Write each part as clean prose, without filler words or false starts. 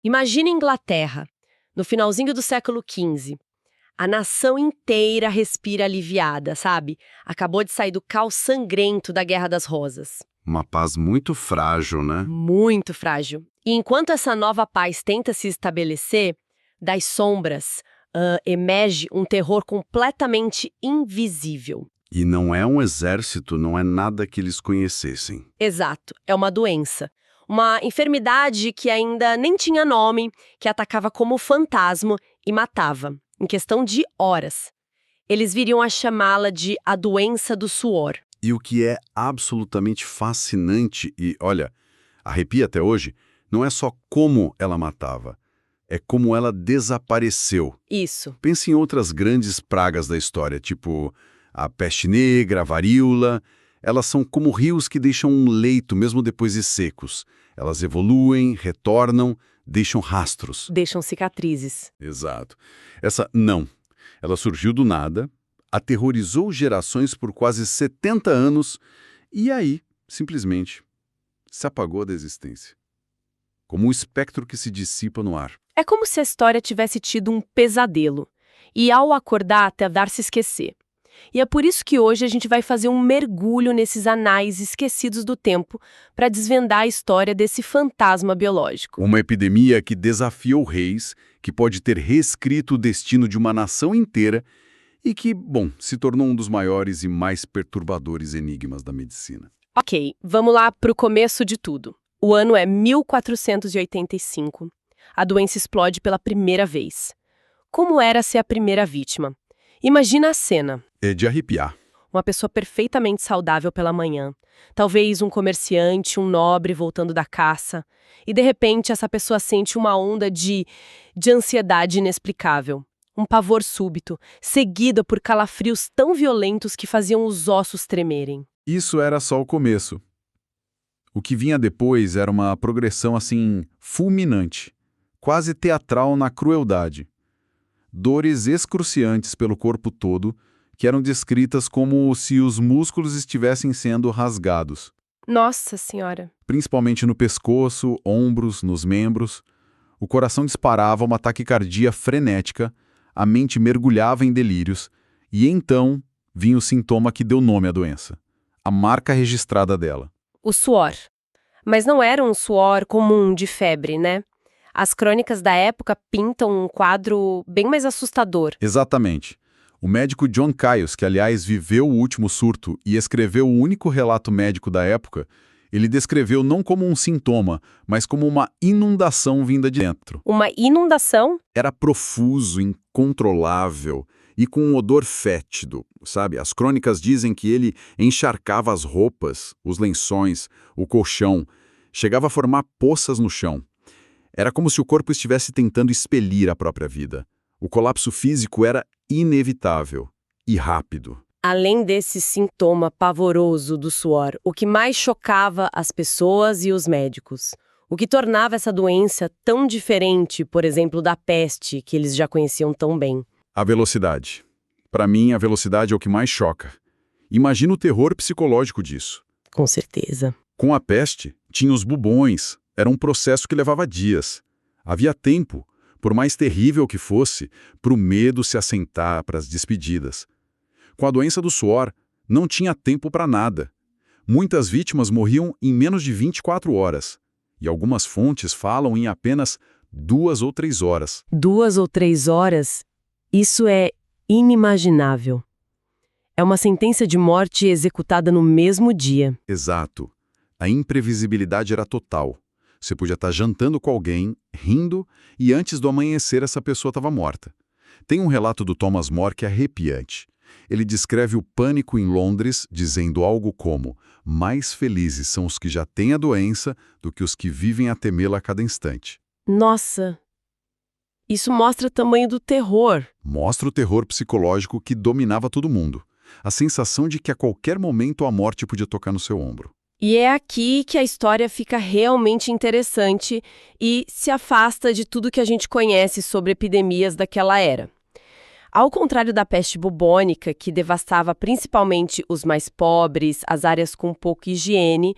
Imagina a Inglaterra, no finalzinho do século XV. A nação inteira respira aliviada, sabe? Acabou de sair do caos sangrento da Guerra das Rosas. Uma paz muito frágil, né? Muito frágil. E enquanto essa nova paz tenta se estabelecer, das sombras, emerge um terror completamente invisível. E não é um exército, não é nada que eles conhecessem. Exato, é uma doença. Uma enfermidade que ainda nem tinha nome, que atacava como fantasma e matava, em questão de horas. Eles viriam a chamá-la de a doença do suor. E o que é absolutamente fascinante e, olha, arrepia até hoje, não é só como ela matava, é como ela desapareceu. Isso. Pense em outras grandes pragas da história, tipo a peste negra, a varíola. Elas são como rios que deixam um leito mesmo depois de secos. Elas evoluem, retornam, deixam rastros. Deixam cicatrizes. Exato. Essa não. Ela surgiu do nada, aterrorizou gerações por quase 70 anos e aí, simplesmente, se apagou da existência. Como um espectro que se dissipa no ar. É como se a história tivesse tido um pesadelo e, ao acordar, tentar-se esquecer. E é por isso que hoje a gente vai fazer um mergulho nesses anais esquecidos do tempo para desvendar a história desse fantasma biológico. Uma epidemia que desafiou reis, que pode ter reescrito o destino de uma nação inteira e que, bom, se tornou um dos maiores e mais perturbadores enigmas da medicina. Ok, vamos lá para o começo de tudo. O ano é 1485. A doença explode pela primeira vez. Como era ser a primeira vítima? Imagina a cena. É de arrepiar. Uma pessoa perfeitamente saudável pela manhã. Talvez um comerciante, um nobre voltando da caça. E de repente essa pessoa sente uma onda de ansiedade inexplicável. Um pavor súbito, seguida por calafrios tão violentos que faziam os ossos tremerem. Isso era só o começo. O que vinha depois era uma progressão assim fulminante, quase teatral na crueldade. Dores excruciantes pelo corpo todo, que eram descritas como se os músculos estivessem sendo rasgados. Nossa Senhora! Principalmente no pescoço, ombros, nos membros. O coração disparava uma taquicardia frenética, a mente mergulhava em delírios, e então vinha o sintoma que deu nome à doença. A marca registrada dela. O suor. Mas não era um suor comum de febre, né? As crônicas da época pintam um quadro bem mais assustador. Exatamente. O médico John Caius, que aliás viveu o último surto e escreveu o único relato médico da época, ele descreveu não como um sintoma, mas como uma inundação vinda de dentro. Uma inundação? Era profuso, incontrolável e com um odor fétido, sabe? As crônicas dizem que ele encharcava as roupas, os lençóis, o colchão, chegava a formar poças no chão. Era como se o corpo estivesse tentando expelir a própria vida. O colapso físico era inevitável e rápido. Além desse sintoma pavoroso do suor, o que mais chocava as pessoas e os médicos? O que tornava essa doença tão diferente, por exemplo, da peste, que eles já conheciam tão bem? A velocidade. Para mim, a velocidade é o que mais choca. Imagina o terror psicológico disso. Com certeza. Com a peste, tinha os bubões. Era um processo que levava dias. Havia tempo, por mais terrível que fosse, para o medo se assentar, para as despedidas. Com a doença do suor, não tinha tempo para nada. Muitas vítimas morriam em menos de 24 horas. E algumas fontes falam em apenas 2 ou 3 horas. 2 ou 3 horas? Isso é inimaginável. É uma sentença de morte executada no mesmo dia. Exato. A imprevisibilidade era total. Você podia estar jantando com alguém, rindo, e antes do amanhecer essa pessoa estava morta. Tem um relato do Thomas More que é arrepiante. Ele descreve o pânico em Londres, dizendo algo como: mais felizes são os que já têm a doença do que os que vivem a temê-la a cada instante. Nossa! Isso mostra o tamanho do terror. Mostra o terror psicológico que dominava todo mundo. A sensação de que a qualquer momento a morte podia tocar no seu ombro. E é aqui que a história fica realmente interessante e se afasta de tudo que a gente conhece sobre epidemias daquela era. Ao contrário da peste bubônica, que devastava principalmente os mais pobres, as áreas com pouca higiene,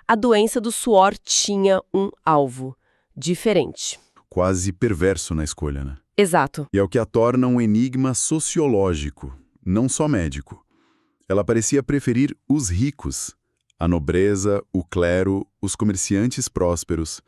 a doença do suor tinha um alvo diferente. quase perverso na escolha, né? Exato. E é o que a torna um enigma sociológico, não só médico. Ela parecia preferir os ricos, a nobreza, o clero, os comerciantes prósperos,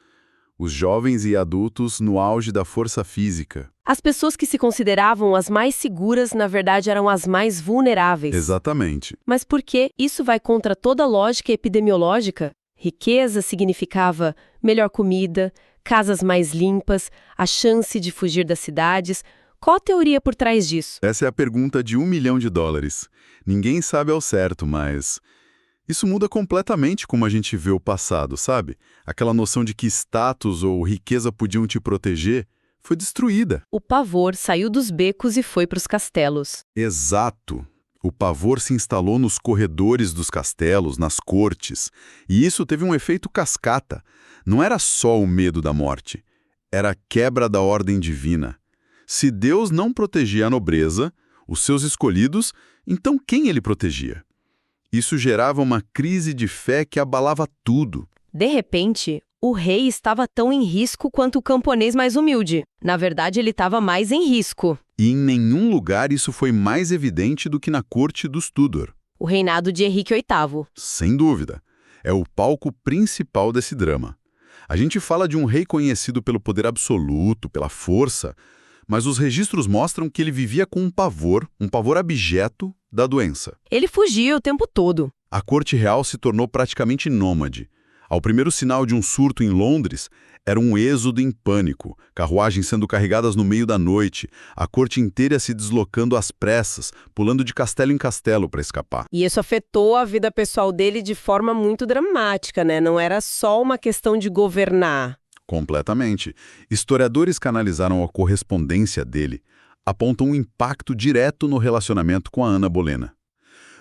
os jovens e adultos no auge da força física. As pessoas que se consideravam as mais seguras, na verdade, eram as mais vulneráveis. Exatamente. Mas por que isso vai contra toda a lógica epidemiológica? Riqueza significava melhor comida, casas mais limpas, a chance de fugir das cidades. Qual a teoria por trás disso? Essa é a pergunta de $1 milhão. Ninguém sabe ao certo, mas isso muda completamente como a gente vê o passado, sabe? Aquela noção de que status ou riqueza podiam te proteger foi destruída. O pavor saiu dos becos e foi para os castelos. Exato. O pavor se instalou nos corredores dos castelos, nas cortes, e isso teve um efeito cascata. Não era só o medo da morte, era a quebra da ordem divina. Se Deus não protegia a nobreza, os seus escolhidos, então quem ele protegia? Isso gerava uma crise de fé que abalava tudo. De repente, o rei estava tão em risco quanto o camponês mais humilde. Na verdade, ele estava mais em risco. E em nenhum lugar isso foi mais evidente do que na corte dos Tudor. O reinado de Henrique VIII. Sem dúvida. É o palco principal desse drama. A gente fala de um rei conhecido pelo poder absoluto, pela força, mas os registros mostram que ele vivia com um pavor abjeto da doença. Ele fugia o tempo todo. A corte real se tornou praticamente nômade. Ao primeiro sinal de um surto em Londres, era um êxodo em pânico, carruagens sendo carregadas no meio da noite, a corte inteira se deslocando às pressas, pulando de castelo em castelo para escapar. E isso afetou a vida pessoal dele de forma muito dramática, né? Não era só uma questão de governar. Completamente. Historiadores que analisaram a correspondência dele apontam um impacto direto no relacionamento com a Ana Bolena.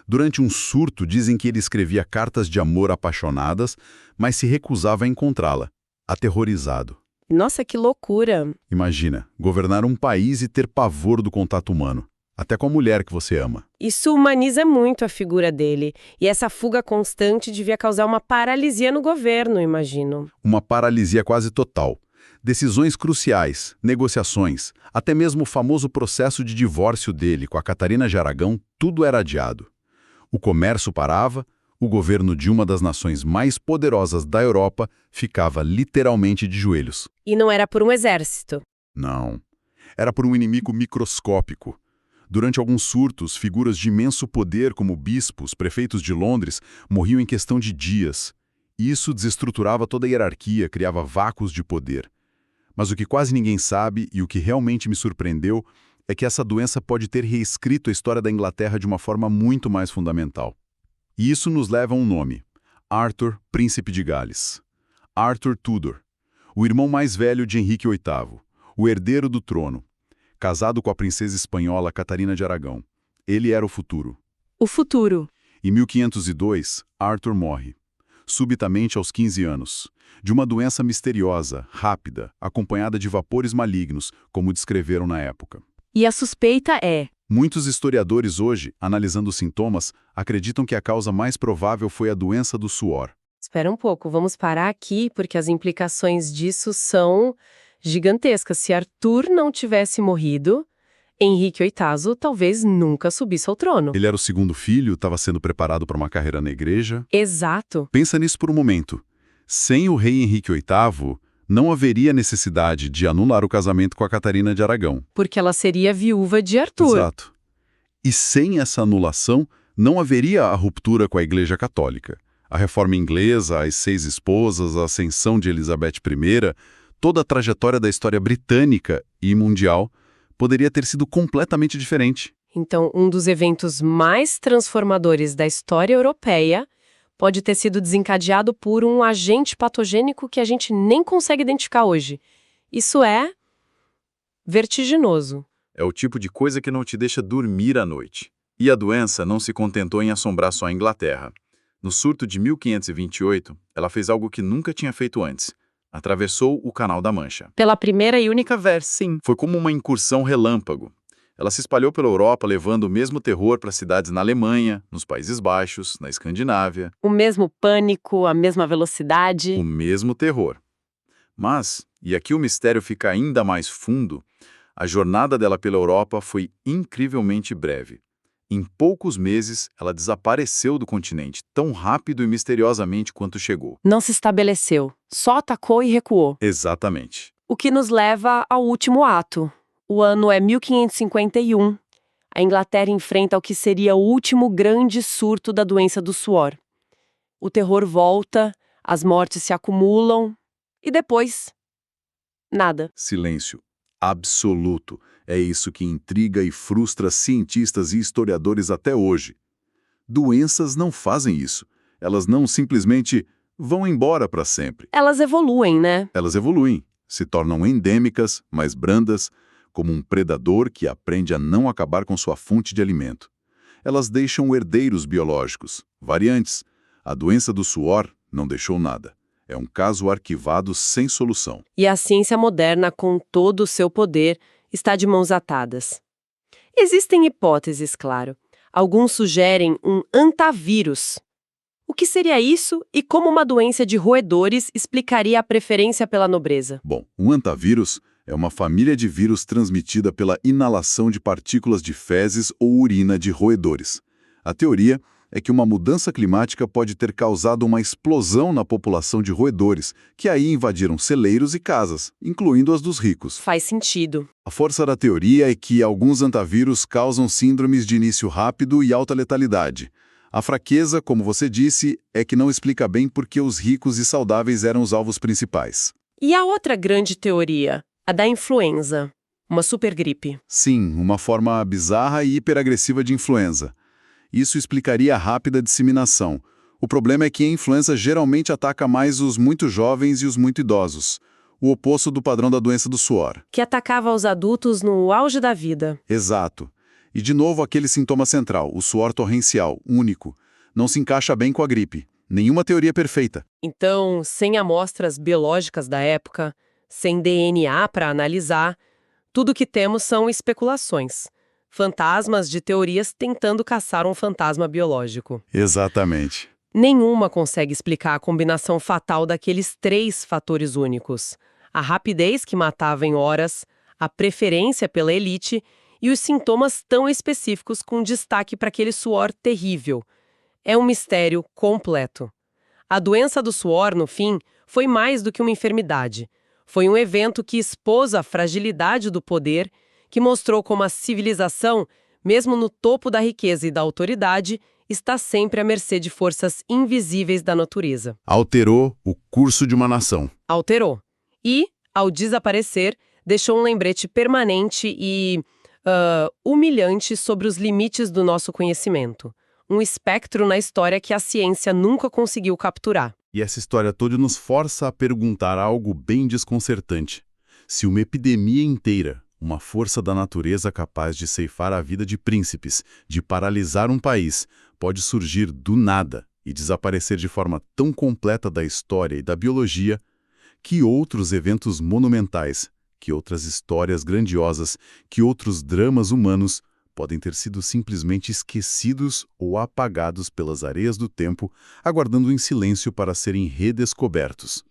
Durante um surto, dizem que ele escrevia cartas de amor apaixonadas, mas se recusava a encontrá-la, aterrorizado. Nossa, que loucura! Imagina, governar um país e ter pavor do contato humano, até com a mulher que você ama. Isso humaniza muito a figura dele. E essa fuga constante devia causar uma paralisia no governo, imagino. Uma paralisia quase total. Decisões cruciais, negociações, até mesmo o famoso processo de divórcio dele com a Catarina de Aragão, tudo era adiado. O comércio parava, o governo de uma das nações mais poderosas da Europa ficava literalmente de joelhos. E não era por um exército. Não. Era por um inimigo microscópico. Durante alguns surtos, figuras de imenso poder como bispos, prefeitos de Londres, morriam em questão de dias. Isso desestruturava toda a hierarquia, criava vácuos de poder. Mas o que quase ninguém sabe, e o que realmente me surpreendeu, é que essa doença pode ter reescrito a história da Inglaterra de uma forma muito mais fundamental. E isso nos leva a um nome: Arthur, Príncipe de Gales. Arthur Tudor, o irmão mais velho de Henrique VIII, o herdeiro do trono, casado com a princesa espanhola Catarina de Aragão. Ele era o futuro. O futuro. Em 1502, Arthur morre, subitamente aos 15 anos, de uma doença misteriosa, rápida, acompanhada de vapores malignos, como descreveram na época. E a suspeita é... Muitos historiadores hoje, analisando os sintomas, acreditam que a causa mais provável foi a doença do suor. Espera um pouco, vamos parar aqui, porque as implicações disso são gigantescas. Se Arthur não tivesse morrido, Henrique VIII talvez nunca subisse ao trono. Ele era o segundo filho, estava sendo preparado para uma carreira na igreja. Exato. Pensa nisso por um momento. Sem o rei Henrique VIII, não haveria necessidade de anular o casamento com a Catarina de Aragão. Porque ela seria viúva de Arthur. Exato. E sem essa anulação, não haveria a ruptura com a Igreja Católica. A reforma inglesa, as 6 esposas, a ascensão de Elizabeth I, toda a trajetória da história britânica e mundial poderia ter sido completamente diferente. Então, um dos eventos mais transformadores da história europeia pode ter sido desencadeado por um agente patogênico que a gente nem consegue identificar hoje. Isso é vertiginoso. É o tipo de coisa que não te deixa dormir à noite. E a doença não se contentou em assombrar só a Inglaterra. No surto de 1528, ela fez algo que nunca tinha feito antes. Atravessou o Canal da Mancha. Pela primeira e única vez, sim. Foi como uma incursão relâmpago. Ela se espalhou pela Europa, levando o mesmo terror para cidades na Alemanha, nos Países Baixos, na Escandinávia. O mesmo pânico, a mesma velocidade. O mesmo terror. Mas E aqui o mistério fica ainda mais fundo. A jornada dela pela Europa foi incrivelmente breve. Em poucos meses, ela desapareceu do continente, tão rápido e misteriosamente quanto chegou. Não se estabeleceu, só atacou e recuou. Exatamente. O que nos leva ao último ato. O ano é 1551. A Inglaterra enfrenta o que seria o último grande surto da doença do suor. O terror volta, as mortes se acumulam e depois, nada. Silêncio absoluto. É isso que intriga e frustra cientistas e historiadores até hoje. Doenças não fazem isso. Elas não simplesmente vão embora para sempre. Elas evoluem, né? Elas evoluem, se tornam endêmicas, mais brandas, como um predador que aprende a não acabar com sua fonte de alimento. Elas deixam herdeiros biológicos, variantes. A doença do suor não deixou nada. É um caso arquivado sem solução. E a ciência moderna, com todo o seu poder, está de mãos atadas. Existem hipóteses, claro. Alguns sugerem um antavírus. O que seria isso e como uma doença de roedores explicaria a preferência pela nobreza? Bom, um antavírus é uma família de vírus transmitida pela inalação de partículas de fezes ou urina de roedores. A teoria é que uma mudança climática pode ter causado uma explosão na população de roedores, que aí invadiram celeiros e casas, incluindo as dos ricos. Faz sentido. A força da teoria é que alguns antavírus causam síndromes de início rápido e alta letalidade. A fraqueza, como você disse, é que não explica bem por que os ricos e saudáveis eram os alvos principais. E a outra grande teoria, a da influenza, uma supergripe. Sim, uma forma bizarra e hiperagressiva de influenza. Isso explicaria a rápida disseminação. O problema é que a influenza geralmente ataca mais os muito jovens e os muito idosos, o oposto do padrão da doença do suor. Que atacava os adultos no auge da vida. Exato. E de novo aquele sintoma central, o suor torrencial, único. Não se encaixa bem com a gripe. Nenhuma teoria perfeita. Então, sem amostras biológicas da época, sem DNA para analisar, tudo que temos são especulações. Fantasmas de teorias tentando caçar um fantasma biológico. Exatamente. Nenhuma consegue explicar a combinação fatal daqueles 3 fatores únicos. A rapidez que matava em horas, a preferência pela elite e os sintomas tão específicos com destaque para aquele suor terrível. É um mistério completo. A doença do suor, no fim, foi mais do que uma enfermidade. Foi um evento que expôs a fragilidade do poder, que mostrou como a civilização, mesmo no topo da riqueza e da autoridade, está sempre à mercê de forças invisíveis da natureza. Alterou o curso de uma nação. Alterou. E, ao desaparecer, deixou um lembrete permanente e humilhante sobre os limites do nosso conhecimento. Um espectro na história que a ciência nunca conseguiu capturar. E essa história toda nos força a perguntar algo bem desconcertante. Se uma epidemia inteira, uma força da natureza capaz de ceifar a vida de príncipes, de paralisar um país, pode surgir do nada e desaparecer de forma tão completa da história e da biologia, que outros eventos monumentais, que outras histórias grandiosas, que outros dramas humanos podem ter sido simplesmente esquecidos ou apagados pelas areias do tempo, aguardando em silêncio para serem redescobertos.